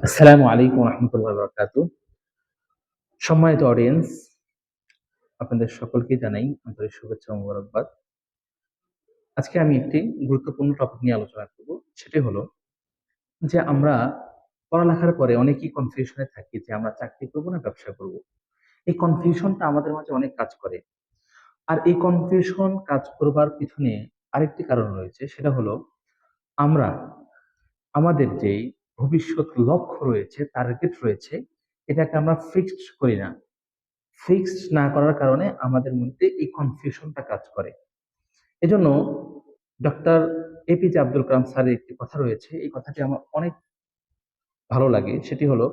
আসসালামু আলাইকুম রহমতুল্লাহ বরকাতু। সম্মানিত অডিয়েন্স, আপনাদের সকলকে জানাই আন্তরিক শুভেচ্ছা ও মোবারকবাদ। আজকে আমি একটি গুরুত্বপূর্ণ টপিক নিয়ে আলোচনা করব। সেটি হলো যে আমরা পড়ালেখার পরে অনেকেই কনফিউশনে থাকি যে আমরা চাকরি করব না ব্যবসা করব। এই কনফিউশনটা আমাদের মাঝে অনেক কাজ করে। আর এই কনফিউশন কাজ করবার পিছনে আরেকটি কারণ রয়েছে, সেটা হলো আমরা আমাদের যেই ভবিষ্যৎ লক্ষ্য রয়েছে, টার্গেট রয়েছে, এটাকে আমরা ফিক্সড করি না। ফিক্সড না করার কারণে আমাদের মধ্যে এই কনফিউশনটা কাজ করে। এজন্য ডক্টর এপিজে আব্দুল কালাম স্যারের একটি কথা রয়েছে, এই কথাটি আমার অনেক ভালো লাগে। সেটি হলো,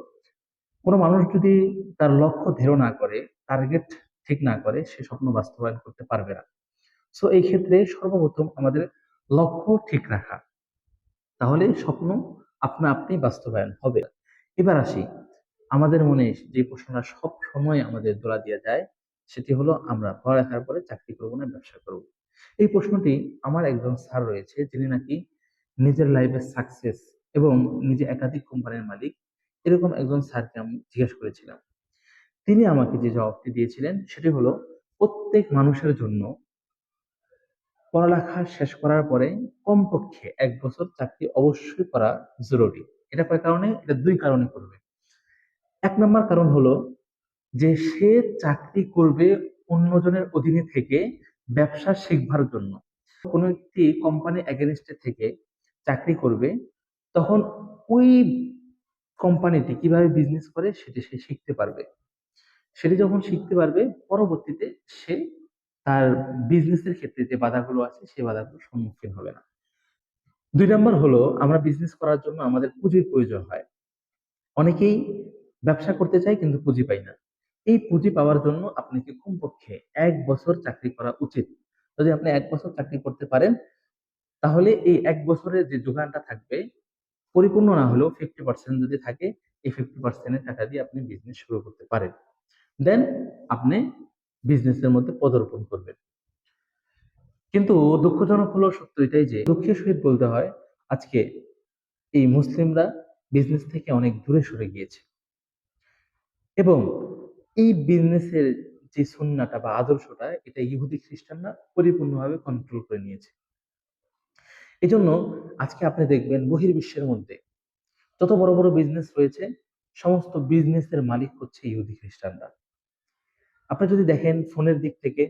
কোনো মানুষ যদি তার লক্ষ্য দৃঢ় না করে, টার্গেট ঠিক না করে, সে স্বপ্ন বাস্তবায়ন করতে পারবে না। সো এই ক্ষেত্রে সর্বপ্রথম আমাদের লক্ষ্য ঠিক রাখা, তাহলে স্বপ্ন আপনা আপনি বাস্তবায়ন হবে। এবার আসি, আমাদের মনে যে প্রশ্নটা সব সময় আমাদের দোলা দিয়ে যায়, সেটি হলো আমরা পড়ালেখার পরে চাকরি করব না ব্যবসা করব। এই প্রশ্নটি আমার একজন স্যার রয়েছে, যিনি নাকি নিজের লাইফে সাকসেস এবং নিজে একাধিক কোম্পানির মালিক। এরকম একজন স্যারকে আমি জিজ্ঞেস করেছিলাম। তিনি আমাকে যে জবাবটি দিয়েছিলেন সেটি হলো, প্রত্যেক মানুষের জন্য পড়ালেখা শেষ করার পরে কমপক্ষে 1 বছর চাকরি অবশ্যই করা জরুরি। এটা কয় কারণে? এটা দুই কারণে করবে। 1 নম্বর কারণ হলো যে সে চাকরি করবে অন্যজনের অধীনে থেকে ব্যবসা শিখবার জন্য। কোনো একটি কোম্পানি এগেনস্টে থেকে চাকরি করবে, তখন ওই কোম্পানিটি কিভাবে বিজনেস করে সেটি সে শিখতে পারবে। সেটি যখন শিখতে পারবে, পরবর্তীতে সে তার বিজনেসের ক্ষেত্রে যে বাধাগুলো আছে সেই বাধাগুলোর সম্মুখীন হবে না। 2 নম্বর হলো, আমরা বিজনেস করার জন্য আমাদের পুঁজির প্রয়োজন হয়। অনেকেই ব্যবসা করতে চায় কিন্তু পুঁজি পায় না। এই পুঁজি পাওয়ার জন্য আপনাকে কমপক্ষে 1 বছর চাকরি করা উচিত। যদি আপনি 1 বছর চাকরি করতে পারেন, তাহলে এই 1 বছরের যে যোগানটা থাকবে, পরিপূর্ণ না হলেও 50% যদি থাকে, এই 50% টাকা দিয়ে আপনি বিজনেস শুরু করতে পারেন। দেন আপনি বিজনেসের মধ্যে পদার্পণ করবেন। কিন্তু দুঃখজনক হলো সত্য এটাই যে, দুঃখের সহিত বলতে হয়, আজকে এই মুসলিমরা বিজনেস থেকে অনেক দূরে সরে গিয়েছে এবং এই বিজনেসের যে সুন্নাটা বা আদর্শটা, এটা ইহুদি খ্রিস্টানরা পরিপূর্ণভাবে কন্ট্রোল করে নিয়েছে। এই জন্য আজকে আপনি দেখবেন বহির্বিশ্বের মধ্যে যত বড় বড় বিজনেস রয়েছে, সমস্ত বিজনেসের মালিক হচ্ছে ইহুদি খ্রিস্টানরা। আপনি যদি দেখেন ফোনের দিক থেকে,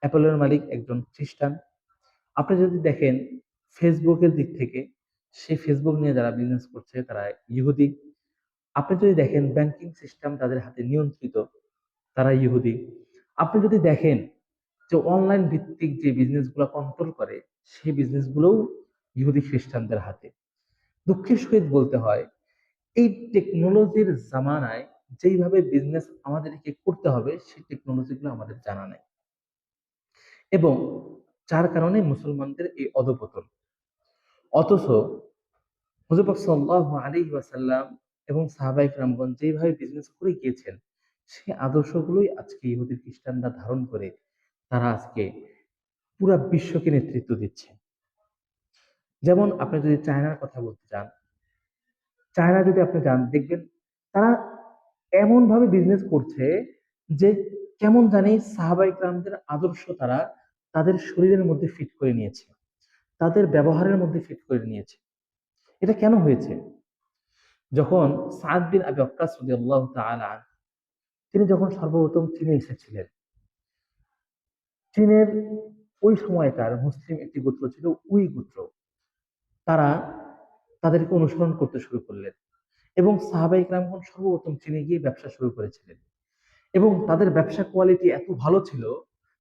অ্যাপলের মালিক একজন খ্রিস্টান। আপনি যদি দেখেন ফেসবুকের দিক থেকে, সেই ফেসবুক নিয়ে যারা বিজনেস করছে তারা ইহুদি। আপনি যদি দেখেন ব্যাংকিং সিস্টেম তাদের হাতে নিয়ন্ত্রিত, তারা ইহুদি। আপনি যদি দেখেন যে অনলাইন ভিত্তিক যে বিজনেস গুলো কন্ট্রোল করে, সেই বিজনেস গুলোও ইহুদি খ্রিস্টানদের হাতে। দুঃখের সহিত বলতে হয়, এই টেকনোলজির জামানায় যেইভাবে বিজনেস আমাদেরকে করতে হবে, সেই টেকনোলজি গুলো আমাদের জানা নাই, এবং যার কারণে মুসলমানদের এই অধঃপতন। অথচ হুজুর পাক সাল্লাল্লাহু আলাইহি ওয়াসাল্লাম এবং সাহাবায়ে কেরামগণ যেভাবে বিজনেস করে গিয়েছেন, সেই আদর্শগুলোই আজকে ইহুদি খ্রিস্টানরা ধারণ করে তারা আজকে পুরা বিশ্বকে নেতৃত্ব দিচ্ছে। যেমন আপনি যদি চায়নার কথা বলতে চান, চায়না যদি আপনি যান, দেখবেন তারা এমন ভাবে বিজনেস করছে যে কেমন জানি সাহাবায়ে কেরামদের আদর্শ তারা তাদের শরীরের মধ্যে ফিট করে নিয়েছে, তাদের ব্যবহারের মধ্যে ফিট করে নিয়েছে। এটা কেন হয়েছে? যখন সাদ বিন আবি ওয়াক্কাস রাদিয়াল্লাহু তাআলা আনহু, তিনি যখন সর্বপ্রথম চীনে এসেছিলেন, চীনের ওই সময়কার মুসলিম একটি গোত্র ছিল উই গোত্র। তারা তাদেরকে অনুসরণ করতে শুরু করলেন এবং সাহাবায়ে কেরামগণ সর্বপ্রথম চীনে গিয়ে ব্যবসা শুরু করেছিলেন। এবং তাদের ব্যবসা কোয়ালিটি এত ভালো ছিল,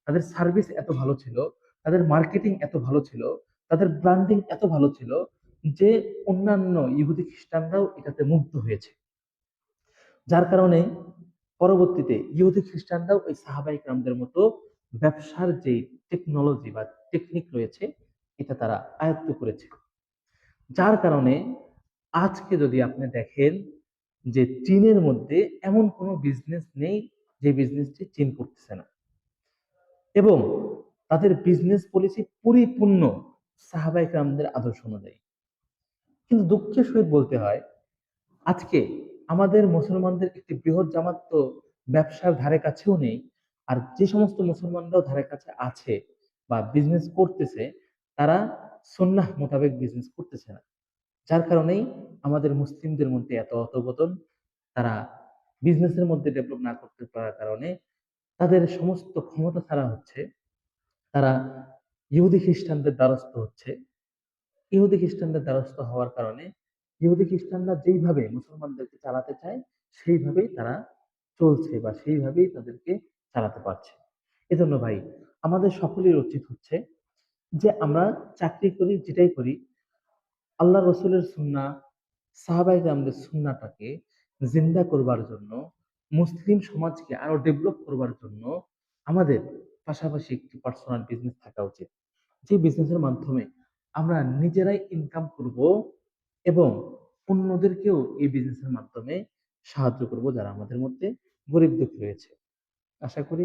তাদের সার্ভিস এত ভালো ছিল, তাদের মার্কেটিং এত ভালো ছিল, তাদের ব্র্যান্ডিং এত ভালো ছিল যে অন্যান্য ইহুদি খ্রিস্টানরাও এটাতে মুগ্ধ হয়েছে। যার কারণে পরবর্তীতে ইহুদি খ্রিস্টানরাও ওই সাহাবাই کرامদের মতো ব্যবসার যে টেকনোলজি বা টেকনিক রয়েছে, এটা তারা আয়ত্ত করেছে। যার কারণে আজকে যদি আপনি দেখেন যে চীনের মধ্যে এমন কোনো বিজনেস নেই যে বিজনেসটি চীন করতেছে না, এবং তাদের বিজনেস পলিসি পরিপূর্ণ সাহাবাই کرامদের আদর্শ অনুযায়ী। কিন্তু দুঃখের সহিত বলতে হয়, আজকে আমাদের মুসলমানদের একটি বৃহৎ জামাত তো ব্যবসার ধারে কাছেও নেই। আর যে সমস্ত মুসলমানরাও ধারে কাছে আছে বা বিজনেস করতেছে, তারা সুন্নাহ মোতাবেক বিজনেস করতেছে না। যার কারণেই আমাদের মুসলিমদের মধ্যে এত অধঃপতন। তারা বিজনেসের মধ্যে ডেভেলপ না করতে পারার কারণে তাদের সমস্ত ক্ষমতা ছাড়া হচ্ছে। তারা ইহুদি খ্রিস্টানদের দ্বারস্থ হচ্ছে। ইহুদি খ্রিস্টানদের দ্বারস্থ হওয়ার কারণে ইহুদি খ্রিস্টানরা যেইভাবে মুসলমানদেরকে চালাতে চায়, সেইভাবেই তারা চলছে বা সেইভাবেই তাদেরকে চালাতে পারছে। এজন্য ভাই, আমাদের সকলের উচিত হচ্ছে যে আমরা চাকরি করি যেটাই করি, আল্লাহ রসুলের সুন্নাহ, সাহাবায়ে কেরামদের সুন্নাহটাকে জিন্দা করবার জন্য, মুসলিম সমাজকে আরো ডেভেলপ করবার জন্য আমাদের পাশাপাশি একটি পার্সোনাল বিজনেস থাকা উচিত। যে বিজনেসের মাধ্যমে আমরা নিজেরাই ইনকাম করব এবং অন্যদেরকেও এই বিজনেসের মাধ্যমে সাহায্য করব, যারা আমাদের মধ্যে গরিব দুঃখী রয়েছে। আশা করি